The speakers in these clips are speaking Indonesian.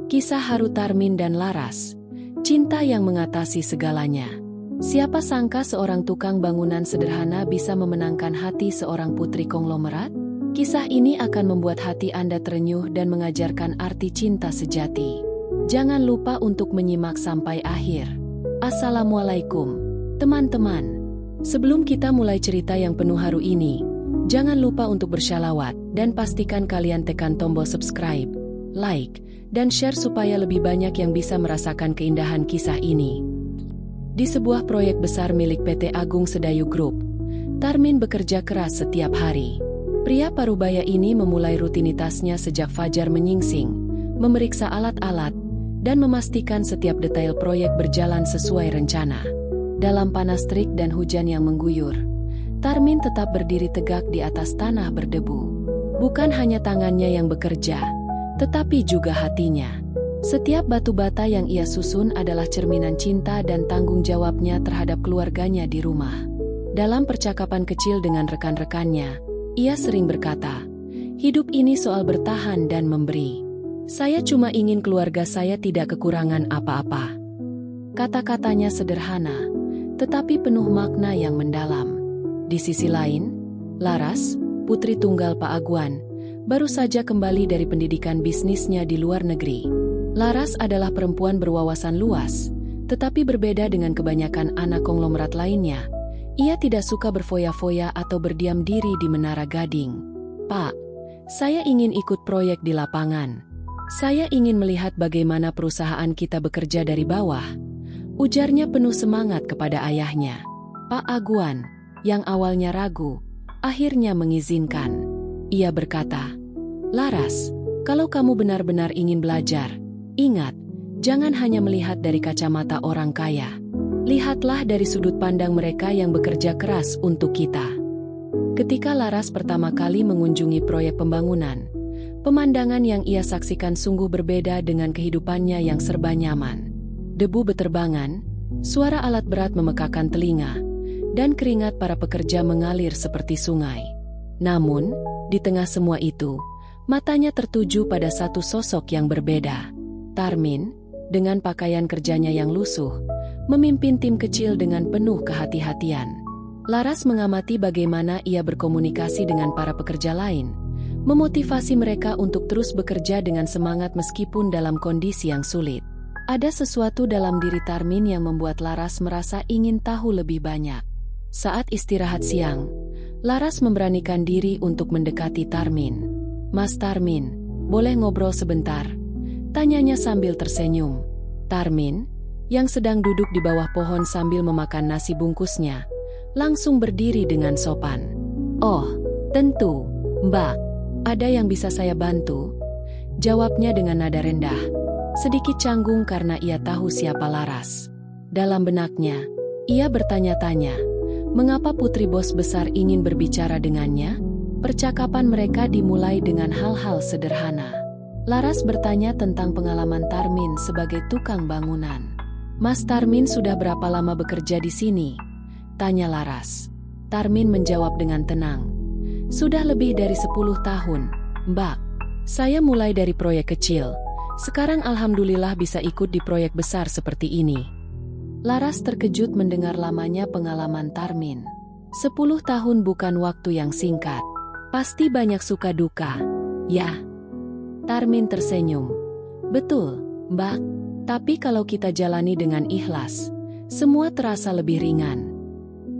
Kisah haru Tarmin dan Laras. Cinta yang mengatasi segalanya. Siapa sangka seorang tukang bangunan sederhana bisa memenangkan hati seorang putri konglomerat? Kisah ini akan membuat hati Anda terenyuh dan mengajarkan arti cinta sejati. Jangan lupa untuk menyimak sampai akhir. Assalamualaikum, teman-teman. Sebelum kita mulai cerita yang penuh haru ini, jangan lupa untuk bersyalawat dan pastikan kalian tekan tombol subscribe, like, dan share supaya lebih banyak yang bisa merasakan keindahan kisah ini. Di sebuah proyek besar milik PT Agung Sedayu Group, Tarmin bekerja keras setiap hari. Pria parubaya ini memulai rutinitasnya sejak fajar menyingsing, memeriksa alat-alat, dan memastikan setiap detail proyek berjalan sesuai rencana. Dalam panas terik dan hujan yang mengguyur, Tarmin tetap berdiri tegak di atas tanah berdebu. Bukan hanya tangannya yang bekerja, tetapi juga hatinya. Setiap batu bata yang ia susun adalah cerminan cinta dan tanggung jawabnya terhadap keluarganya di rumah. Dalam percakapan kecil dengan rekan-rekannya, ia sering berkata, "Hidup ini soal bertahan dan memberi. Saya cuma ingin keluarga saya tidak kekurangan apa-apa." Kata-katanya sederhana, tetapi penuh makna yang mendalam. Di sisi lain, Laras, putri tunggal Pak Aguan, baru saja kembali dari pendidikan bisnisnya di luar negeri. Laras adalah perempuan berwawasan luas, tetapi berbeda dengan kebanyakan anak konglomerat lainnya. Ia tidak suka berfoya-foya atau berdiam diri di Menara Gading. "Pak, saya ingin ikut proyek di lapangan. Saya ingin melihat bagaimana perusahaan kita bekerja dari bawah," ujarnya penuh semangat kepada ayahnya. Pak Aguan, yang awalnya ragu, akhirnya mengizinkan. Ia berkata, "Laras, kalau kamu benar-benar ingin belajar, ingat, jangan hanya melihat dari kacamata orang kaya. Lihatlah dari sudut pandang mereka yang bekerja keras untuk kita." Ketika Laras pertama kali mengunjungi proyek pembangunan, pemandangan yang ia saksikan sungguh berbeda dengan kehidupannya yang serba nyaman. Debu beterbangan, suara alat berat memekakan telinga, dan keringat para pekerja mengalir seperti sungai. Namun, di tengah semua itu, matanya tertuju pada satu sosok yang berbeda. Tarmin, dengan pakaian kerjanya yang lusuh, memimpin tim kecil dengan penuh kehati-hatian. Laras mengamati bagaimana ia berkomunikasi dengan para pekerja lain, memotivasi mereka untuk terus bekerja dengan semangat meskipun dalam kondisi yang sulit. Ada sesuatu dalam diri Tarmin yang membuat Laras merasa ingin tahu lebih banyak. Saat istirahat siang, Laras memberanikan diri untuk mendekati Tarmin. "Mas Tarmin, boleh ngobrol sebentar?" tanyanya sambil tersenyum. Tarmin, yang sedang duduk di bawah pohon sambil memakan nasi bungkusnya, langsung berdiri dengan sopan. "Oh, tentu, Mbak. Ada yang bisa saya bantu?" jawabnya dengan nada rendah, sedikit canggung karena ia tahu siapa Laras. Dalam benaknya, ia bertanya-tanya, mengapa putri bos besar ingin berbicara dengannya? Percakapan mereka dimulai dengan hal-hal sederhana. Laras bertanya tentang pengalaman Tarmin sebagai tukang bangunan. "Mas Tarmin sudah berapa lama bekerja di sini?" tanya Laras. Tarmin menjawab dengan tenang, "Sudah lebih dari 10 tahun, Mbak. Saya mulai dari proyek kecil. Sekarang alhamdulillah bisa ikut di proyek besar seperti ini." Laras terkejut mendengar lamanya pengalaman Tarmin. 10 tahun bukan waktu yang singkat. Pasti banyak suka duka, ya? Tarmin tersenyum. "Betul, Mbak. Tapi kalau kita jalani dengan ikhlas, semua terasa lebih ringan."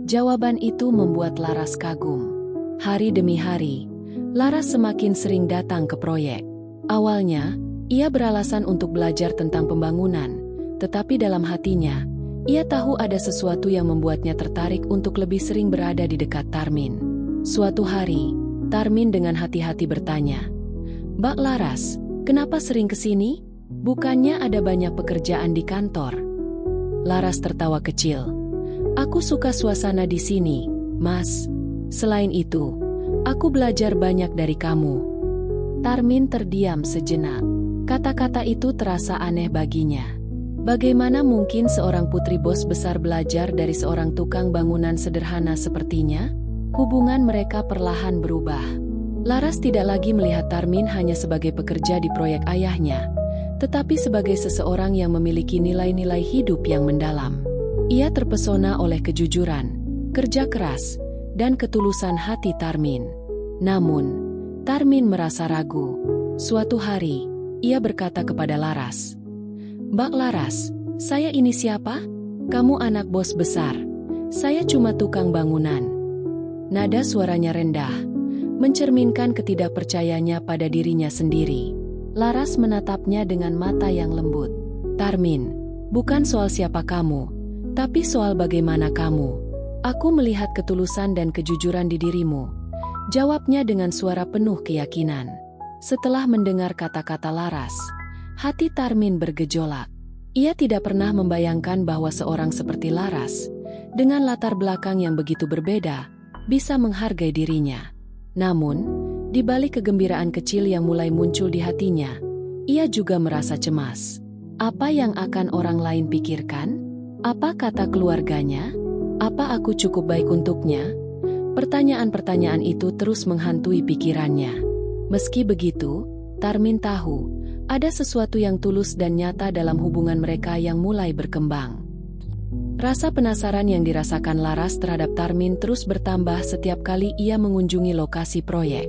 Jawaban itu membuat Laras kagum. Hari demi hari, Laras semakin sering datang ke proyek. Awalnya, ia beralasan untuk belajar tentang pembangunan, tetapi dalam hatinya, ia tahu ada sesuatu yang membuatnya tertarik untuk lebih sering berada di dekat Tarmin. Suatu hari, Tarmin dengan hati-hati bertanya, "Mbak Laras, kenapa sering kesini? Bukannya ada banyak pekerjaan di kantor?" Laras tertawa kecil. "Aku suka suasana di sini, Mas. Selain itu, aku belajar banyak dari kamu." Tarmin terdiam sejenak. Kata-kata itu terasa aneh baginya. Bagaimana mungkin seorang putri bos besar belajar dari seorang tukang bangunan sederhana sepertinya? Hubungan mereka perlahan berubah. Laras tidak lagi melihat Tarmin hanya sebagai pekerja di proyek ayahnya, tetapi sebagai seseorang yang memiliki nilai-nilai hidup yang mendalam. Ia terpesona oleh kejujuran, kerja keras, dan ketulusan hati Tarmin. Namun, Tarmin merasa ragu. Suatu hari, ia berkata kepada Laras, "Mbak Laras, saya ini siapa? Kamu anak bos besar. Saya cuma tukang bangunan." Nada suaranya rendah, mencerminkan ketidakpercayanya pada dirinya sendiri. Laras menatapnya dengan mata yang lembut. "Tarmin, bukan soal siapa kamu, tapi soal bagaimana kamu. Aku melihat ketulusan dan kejujuran di dirimu," jawabnya dengan suara penuh keyakinan. Setelah mendengar kata-kata Laras, hati Tarmin bergejolak. Ia tidak pernah membayangkan bahwa seorang seperti Laras, dengan latar belakang yang begitu berbeda, bisa menghargai dirinya. Namun, di balik kegembiraan kecil yang mulai muncul di hatinya, ia juga merasa cemas. Apa yang akan orang lain pikirkan? Apa kata keluarganya? Apa aku cukup baik untuknya? Pertanyaan-pertanyaan itu terus menghantui pikirannya. Meski begitu, Tarmin tahu, ada sesuatu yang tulus dan nyata dalam hubungan mereka yang mulai berkembang. Rasa penasaran yang dirasakan Laras terhadap Tarmin terus bertambah setiap kali ia mengunjungi lokasi proyek.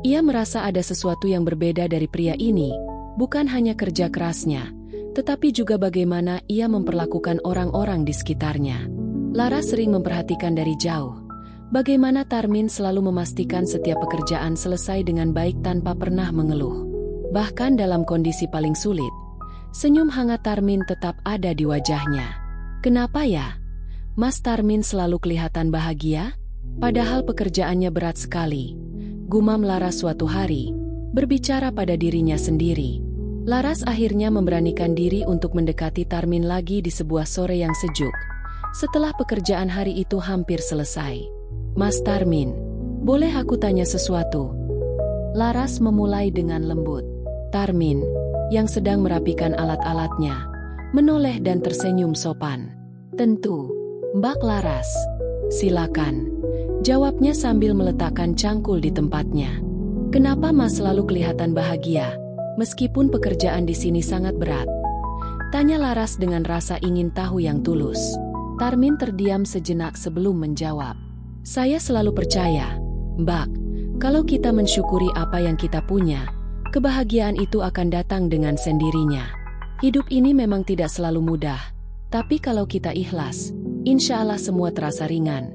Ia merasa ada sesuatu yang berbeda dari pria ini, bukan hanya kerja kerasnya, tetapi juga bagaimana ia memperlakukan orang-orang di sekitarnya. Laras sering memperhatikan dari jauh, bagaimana Tarmin selalu memastikan setiap pekerjaan selesai dengan baik tanpa pernah mengeluh. Bahkan dalam kondisi paling sulit, senyum hangat Tarmin tetap ada di wajahnya. "Kenapa ya? Mas Tarmin selalu kelihatan bahagia? Padahal pekerjaannya berat sekali," gumam Laras suatu hari, berbicara pada dirinya sendiri. Laras akhirnya memberanikan diri untuk mendekati Tarmin lagi di sebuah sore yang sejuk, setelah pekerjaan hari itu hampir selesai. "Mas Tarmin, boleh aku tanya sesuatu?" Laras memulai dengan lembut. Tarmin, yang sedang merapikan alat-alatnya, menoleh dan tersenyum sopan. "Tentu, Mbak Laras. Silakan," jawabnya sambil meletakkan cangkul di tempatnya. "Kenapa Mas selalu kelihatan bahagia, meskipun pekerjaan di sini sangat berat?" tanya Laras dengan rasa ingin tahu yang tulus. Tarmin terdiam sejenak sebelum menjawab. "Saya selalu percaya, Mbak, kalau kita mensyukuri apa yang kita punya, kebahagiaan itu akan datang dengan sendirinya. Hidup ini memang tidak selalu mudah, tapi kalau kita ikhlas, insya Allah semua terasa ringan,"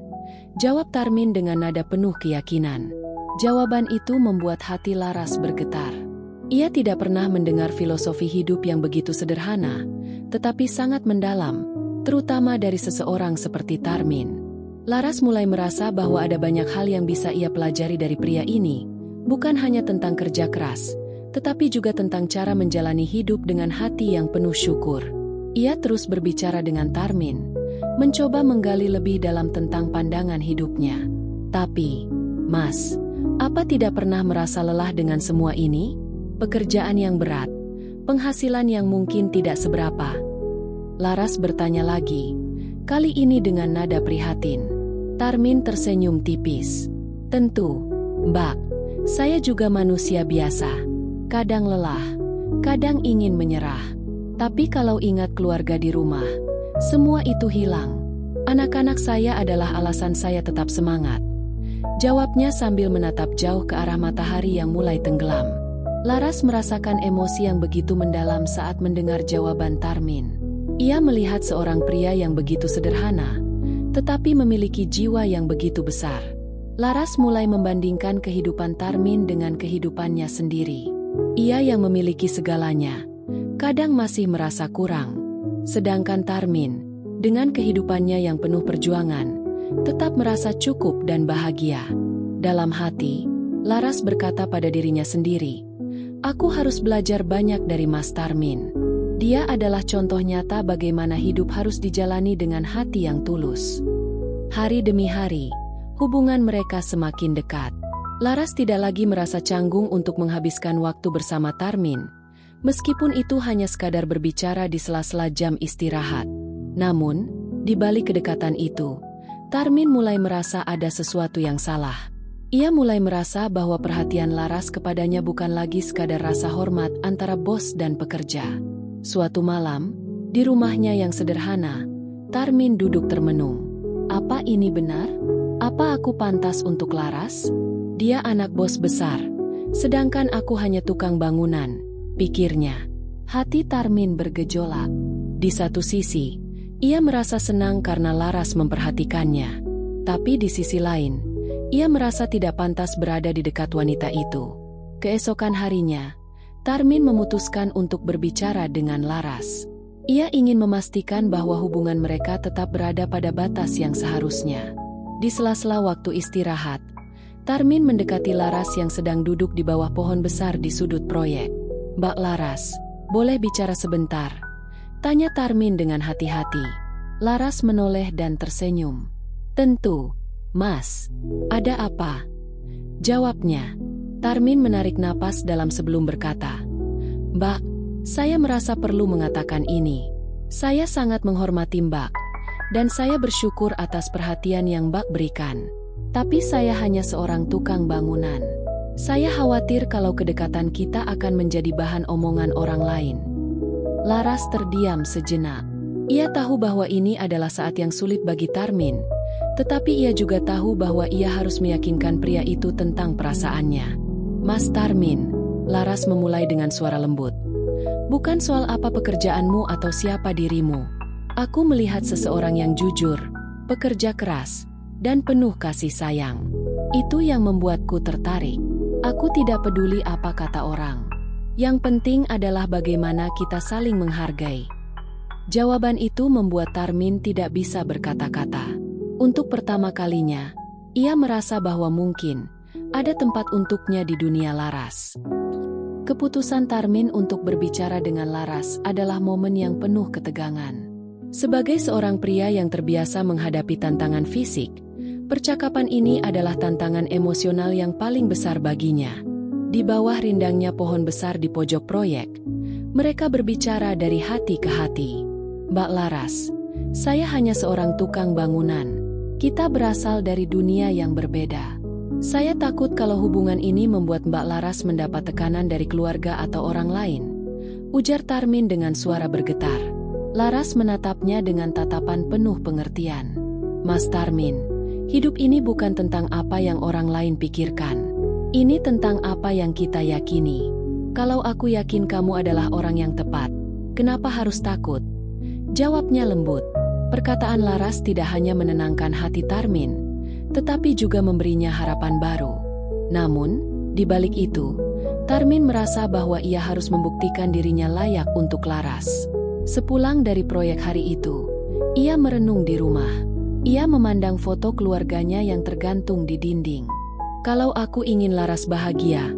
jawab Tarmin dengan nada penuh keyakinan. Jawaban itu membuat hati Laras bergetar. Ia tidak pernah mendengar filosofi hidup yang begitu sederhana, tetapi sangat mendalam, terutama dari seseorang seperti Tarmin. Laras mulai merasa bahwa ada banyak hal yang bisa ia pelajari dari pria ini, bukan hanya tentang kerja keras, tetapi juga tentang cara menjalani hidup dengan hati yang penuh syukur. Ia terus berbicara dengan Tarmin, mencoba menggali lebih dalam tentang pandangan hidupnya. "Tapi, Mas, apa tidak pernah merasa lelah dengan semua ini? Pekerjaan yang berat, penghasilan yang mungkin tidak seberapa?" Laras bertanya lagi, kali ini dengan nada prihatin. Tarmin tersenyum tipis. "Tentu, Mbak, saya juga manusia biasa. Kadang lelah, kadang ingin menyerah. Tapi kalau ingat keluarga di rumah, semua itu hilang. Anak-anak saya adalah alasan saya tetap semangat," jawabnya sambil menatap jauh ke arah matahari yang mulai tenggelam. Laras merasakan emosi yang begitu mendalam saat mendengar jawaban Tarmin. Ia melihat seorang pria yang begitu sederhana, tetapi memiliki jiwa yang begitu besar. Laras mulai membandingkan kehidupan Tarmin dengan kehidupannya sendiri. Ia yang memiliki segalanya, kadang masih merasa kurang. Sedangkan Tarmin, dengan kehidupannya yang penuh perjuangan, tetap merasa cukup dan bahagia. Dalam hati, Laras berkata pada dirinya sendiri, "Aku harus belajar banyak dari Mas Tarmin. Dia adalah contoh nyata bagaimana hidup harus dijalani dengan hati yang tulus." Hari demi hari, hubungan mereka semakin dekat. Laras tidak lagi merasa canggung untuk menghabiskan waktu bersama Tarmin, meskipun itu hanya sekadar berbicara di sela-sela jam istirahat. Namun, di balik kedekatan itu, Tarmin mulai merasa ada sesuatu yang salah. Ia mulai merasa bahwa perhatian Laras kepadanya bukan lagi sekadar rasa hormat antara bos dan pekerja. Suatu malam, di rumahnya yang sederhana, Tarmin duduk termenung. Apa ini benar? Apa aku pantas untuk Laras? Dia anak bos besar, sedangkan aku hanya tukang bangunan, pikirnya. Hati Tarmin bergejolak. Di satu sisi, ia merasa senang karena Laras memperhatikannya. Tapi di sisi lain, ia merasa tidak pantas berada di dekat wanita itu. Keesokan harinya, Tarmin memutuskan untuk berbicara dengan Laras. Ia ingin memastikan bahwa hubungan mereka tetap berada pada batas yang seharusnya. Di sela-sela waktu istirahat, Tarmin mendekati Laras yang sedang duduk di bawah pohon besar di sudut proyek. "Mbak Laras, boleh bicara sebentar?" tanya Tarmin dengan hati-hati. Laras menoleh dan tersenyum. "Tentu, Mas. Ada apa?" jawabnya. Tarmin menarik napas dalam sebelum berkata, "Mbak, saya merasa perlu mengatakan ini. Saya sangat menghormati Mbak, dan saya bersyukur atas perhatian yang Mbak berikan. Tapi saya hanya seorang tukang bangunan. Saya khawatir kalau kedekatan kita akan menjadi bahan omongan orang lain." Laras terdiam sejenak. Ia tahu bahwa ini adalah saat yang sulit bagi Tarmin, tetapi ia juga tahu bahwa ia harus meyakinkan pria itu tentang perasaannya. "Mas Tarmin," Laras memulai dengan suara lembut. "Bukan soal apa pekerjaanmu atau siapa dirimu. Aku melihat seseorang yang jujur, pekerja keras, dan penuh kasih sayang. Itu yang membuatku tertarik. Aku tidak peduli apa kata orang. Yang penting adalah bagaimana kita saling menghargai." Jawaban itu membuat Tarmin tidak bisa berkata-kata. Untuk pertama kalinya, ia merasa bahwa mungkin ada tempat untuknya di dunia Laras. Keputusan Tarmin untuk berbicara dengan Laras adalah momen yang penuh ketegangan. Sebagai seorang pria yang terbiasa menghadapi tantangan fisik, percakapan ini adalah tantangan emosional yang paling besar baginya. Di bawah rindangnya pohon besar di pojok proyek, mereka berbicara dari hati ke hati. "Mbak Laras, saya hanya seorang tukang bangunan. Kita berasal dari dunia yang berbeda. Saya takut kalau hubungan ini membuat Mbak Laras mendapat tekanan dari keluarga atau orang lain," ujar Tarmin dengan suara bergetar. Laras menatapnya dengan tatapan penuh pengertian. "Mas Tarmin, hidup ini bukan tentang apa yang orang lain pikirkan. Ini tentang apa yang kita yakini. Kalau aku yakin kamu adalah orang yang tepat, kenapa harus takut?" jawabnya lembut. Perkataan Laras tidak hanya menenangkan hati Tarmin, tetapi juga memberinya harapan baru. Namun, di balik itu, Tarmin merasa bahwa ia harus membuktikan dirinya layak untuk Laras. Sepulang dari proyek hari itu, ia merenung di rumah. Ia memandang foto keluarganya yang tergantung di dinding. "Kalau aku ingin Laras bahagia,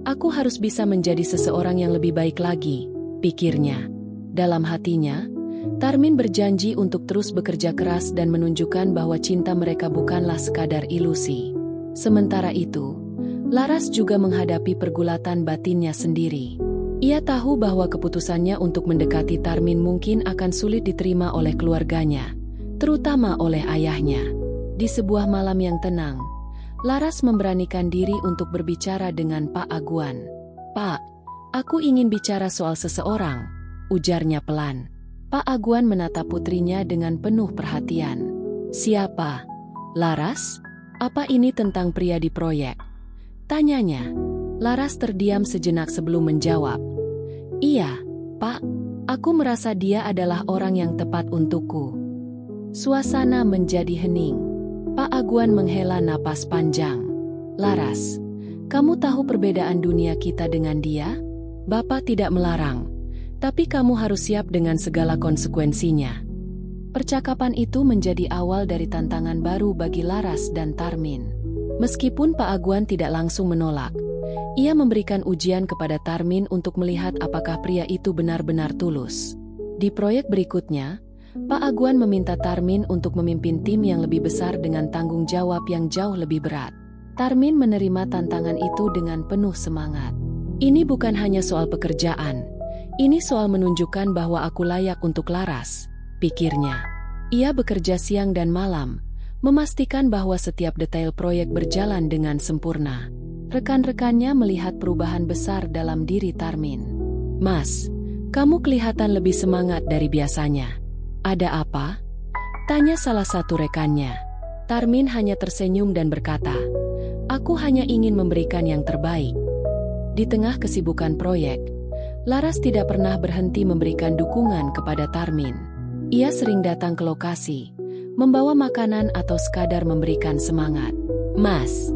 aku harus bisa menjadi seseorang yang lebih baik lagi," pikirnya. Dalam hatinya, Tarmin berjanji untuk terus bekerja keras dan menunjukkan bahwa cinta mereka bukanlah sekadar ilusi. Sementara itu, Laras juga menghadapi pergulatan batinnya sendiri. Ia tahu bahwa keputusannya untuk mendekati Tarmin mungkin akan sulit diterima oleh keluarganya, terutama oleh ayahnya. Di sebuah malam yang tenang, Laras memberanikan diri untuk berbicara dengan Pak Aguan. "Pak, aku ingin bicara soal seseorang," ujarnya pelan. Pak Aguan menatap putrinya dengan penuh perhatian. "Siapa? Laras? Apa ini tentang pria di proyek?" tanyanya. Laras terdiam sejenak sebelum menjawab. "Iya, Pak. Aku merasa dia adalah orang yang tepat untukku." Suasana menjadi hening. Pak Aguan menghela napas panjang. "Laras, kamu tahu perbedaan dunia kita dengan dia? Bapak tidak melarang, tapi kamu harus siap dengan segala konsekuensinya." Percakapan itu menjadi awal dari tantangan baru bagi Laras dan Tarmin. Meskipun Pak Aguan tidak langsung menolak, ia memberikan ujian kepada Tarmin untuk melihat apakah pria itu benar-benar tulus. Di proyek berikutnya, Pak Aguan meminta Tarmin untuk memimpin tim yang lebih besar dengan tanggung jawab yang jauh lebih berat. Tarmin menerima tantangan itu dengan penuh semangat. "Ini bukan hanya soal pekerjaan. Ini soal menunjukkan bahwa aku layak untuk Laras," pikirnya. Ia bekerja siang dan malam, memastikan bahwa setiap detail proyek berjalan dengan sempurna. Rekan-rekannya melihat perubahan besar dalam diri Tarmin. "Mas, kamu kelihatan lebih semangat dari biasanya. Ada apa?" tanya salah satu rekannya. Tarmin hanya tersenyum dan berkata, "Aku hanya ingin memberikan yang terbaik." Di tengah kesibukan proyek, Laras tidak pernah berhenti memberikan dukungan kepada Tarmin. Ia sering datang ke lokasi, membawa makanan atau sekadar memberikan semangat. "Mas,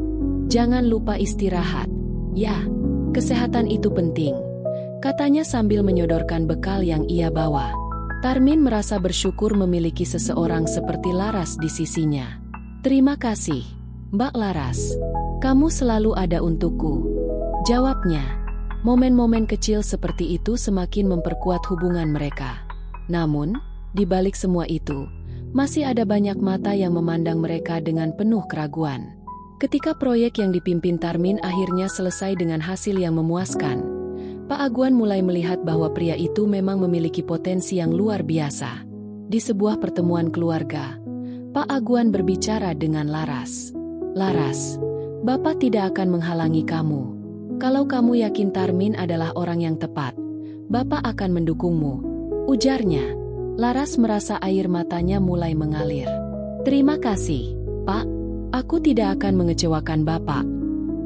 jangan lupa istirahat. Ya, kesehatan itu penting," katanya sambil menyodorkan bekal yang ia bawa. Tarmin merasa bersyukur memiliki seseorang seperti Laras di sisinya. "Terima kasih, Mbak Laras. Kamu selalu ada untukku," jawabnya. Momen-momen kecil seperti itu semakin memperkuat hubungan mereka. Namun, di balik semua itu, masih ada banyak mata yang memandang mereka dengan penuh keraguan. Ketika proyek yang dipimpin Tarmin akhirnya selesai dengan hasil yang memuaskan, Pak Aguan mulai melihat bahwa pria itu memang memiliki potensi yang luar biasa. Di sebuah pertemuan keluarga, Pak Aguan berbicara dengan Laras. "Laras, Bapak tidak akan menghalangi kamu. Kalau kamu yakin Tarmin adalah orang yang tepat, Bapak akan mendukungmu," ujarnya. Laras merasa air matanya mulai mengalir. "Terima kasih, Pak. Aku tidak akan mengecewakan Bapak,"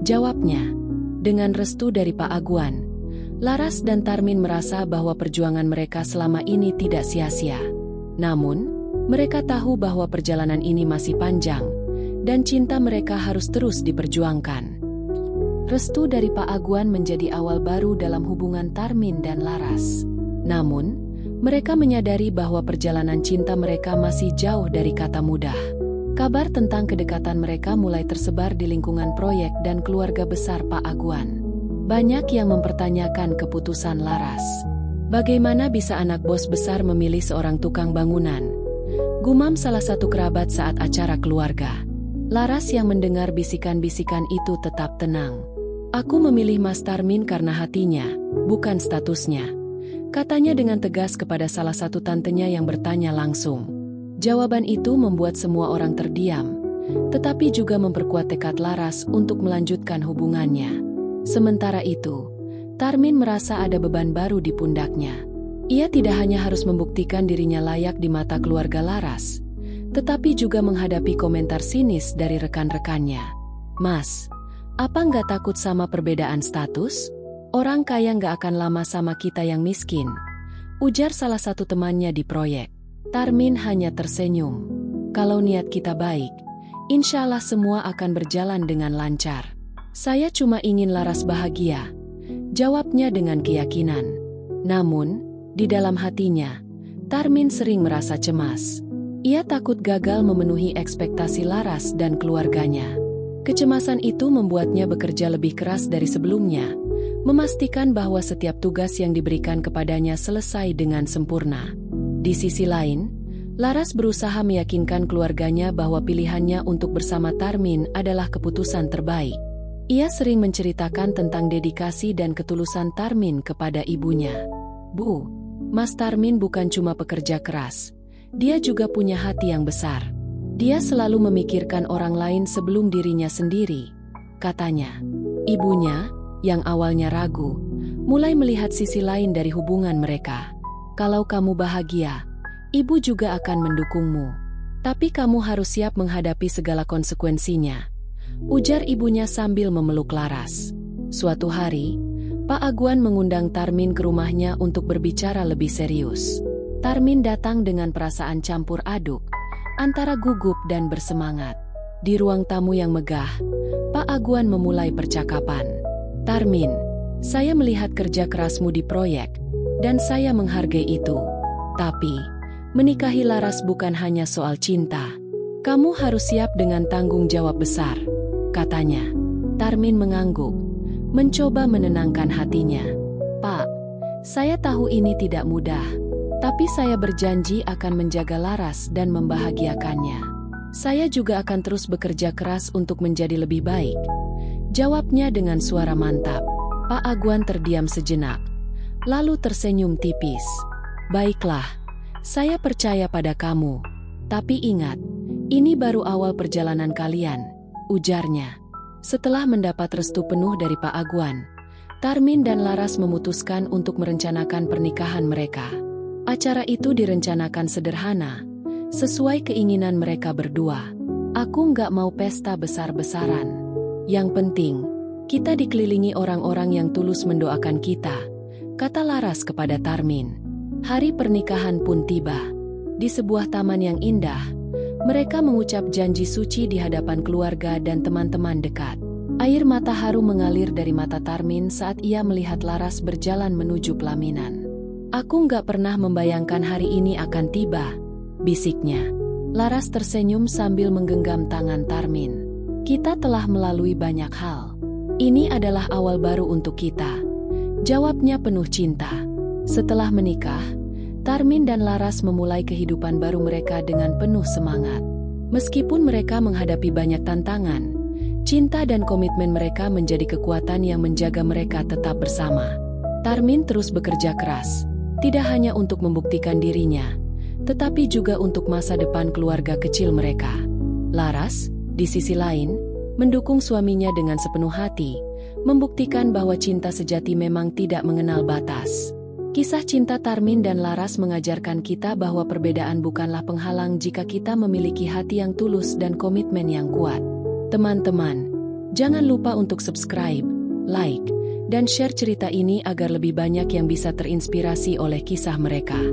jawabnya. Dengan restu dari Pak Aguan, Laras dan Tarmin merasa bahwa perjuangan mereka selama ini tidak sia-sia. Namun, mereka tahu bahwa perjalanan ini masih panjang, dan cinta mereka harus terus diperjuangkan. Restu dari Pak Aguan menjadi awal baru dalam hubungan Tarmin dan Laras. Namun, mereka menyadari bahwa perjalanan cinta mereka masih jauh dari kata mudah. Kabar tentang kedekatan mereka mulai tersebar di lingkungan proyek dan keluarga besar Pak Aguan. Banyak yang mempertanyakan keputusan Laras. "Bagaimana bisa anak bos besar memilih seorang tukang bangunan?" gumam salah satu kerabat saat acara keluarga. Laras yang mendengar bisikan-bisikan itu tetap tenang. "Aku memilih Mas Tarmin karena hatinya, bukan statusnya," katanya dengan tegas kepada salah satu tantenya yang bertanya langsung. Jawaban itu membuat semua orang terdiam, tetapi juga memperkuat tekad Laras untuk melanjutkan hubungannya. Sementara itu, Tarmin merasa ada beban baru di pundaknya. Ia tidak hanya harus membuktikan dirinya layak di mata keluarga Laras, tetapi juga menghadapi komentar sinis dari rekan-rekannya. "Mas, apa nggak takut sama perbedaan status? Orang kaya nggak akan lama sama kita yang miskin," ujar salah satu temannya di proyek. Tarmin hanya tersenyum. "Kalau niat kita baik, insya Allah semua akan berjalan dengan lancar. Saya cuma ingin Laras bahagia," jawabnya dengan keyakinan. Namun, di dalam hatinya, Tarmin sering merasa cemas. Ia takut gagal memenuhi ekspektasi Laras dan keluarganya. Kecemasan itu membuatnya bekerja lebih keras dari sebelumnya, memastikan bahwa setiap tugas yang diberikan kepadanya selesai dengan sempurna. Di sisi lain, Laras berusaha meyakinkan keluarganya bahwa pilihannya untuk bersama Tarmin adalah keputusan terbaik. Ia sering menceritakan tentang dedikasi dan ketulusan Tarmin kepada ibunya. "Bu, Mas Tarmin bukan cuma pekerja keras. Dia juga punya hati yang besar. Dia selalu memikirkan orang lain sebelum dirinya sendiri," katanya. Ibunya, yang awalnya ragu, mulai melihat sisi lain dari hubungan mereka. "Kalau kamu bahagia, ibu juga akan mendukungmu. Tapi kamu harus siap menghadapi segala konsekuensinya," ujar ibunya sambil memeluk Laras. Suatu hari, Pak Aguan mengundang Tarmin ke rumahnya untuk berbicara lebih serius. Tarmin datang dengan perasaan campur aduk, antara gugup dan bersemangat. Di ruang tamu yang megah, Pak Aguan memulai percakapan. "Tarmin, saya melihat kerja kerasmu di proyek, dan saya menghargai itu. Tapi, menikahi Laras bukan hanya soal cinta. Kamu harus siap dengan tanggung jawab besar," katanya. Tarmin mengangguk, mencoba menenangkan hatinya. "Pak, saya tahu ini tidak mudah, tapi saya berjanji akan menjaga Laras dan membahagiakannya. Saya juga akan terus bekerja keras untuk menjadi lebih baik," jawabnya dengan suara mantap. Pak Aguan terdiam sejenak, lalu tersenyum tipis. "Baiklah, saya percaya pada kamu. Tapi ingat, Ini baru awal perjalanan kalian, ujarnya. Setelah mendapat restu penuh dari Pak Aguan, Tarmin dan Laras memutuskan untuk merencanakan pernikahan mereka. Acara itu direncanakan sederhana, sesuai keinginan mereka berdua. Aku nggak mau pesta besar-besaran. Yang penting, kita dikelilingi orang-orang yang tulus mendoakan kita, kata Laras kepada Tarmin. Hari pernikahan pun tiba. Di sebuah taman yang indah, mereka mengucap janji suci di hadapan keluarga dan teman-teman dekat. Air mata haru mengalir dari mata Tarmin saat ia melihat Laras berjalan menuju pelaminan. Aku nggak pernah membayangkan hari ini akan tiba, bisiknya. Laras tersenyum sambil menggenggam tangan Tarmin. Kita telah melalui banyak hal. Ini adalah awal baru untuk kita, jawabnya penuh cinta. Setelah menikah, Tarmin dan Laras memulai kehidupan baru mereka dengan penuh semangat. Meskipun mereka menghadapi banyak tantangan, cinta dan komitmen mereka menjadi kekuatan yang menjaga mereka tetap bersama. Tarmin terus bekerja keras, tidak hanya untuk membuktikan dirinya, tetapi juga untuk masa depan keluarga kecil mereka. Laras, di sisi lain, mendukung suaminya dengan sepenuh hati, membuktikan bahwa cinta sejati memang tidak mengenal batas. Kisah cinta Tarmin dan Laras mengajarkan kita bahwa perbedaan bukanlah penghalang jika kita memiliki hati yang tulus dan komitmen yang kuat. Teman-teman, jangan lupa untuk subscribe, like, dan share cerita ini agar lebih banyak yang bisa terinspirasi oleh kisah mereka.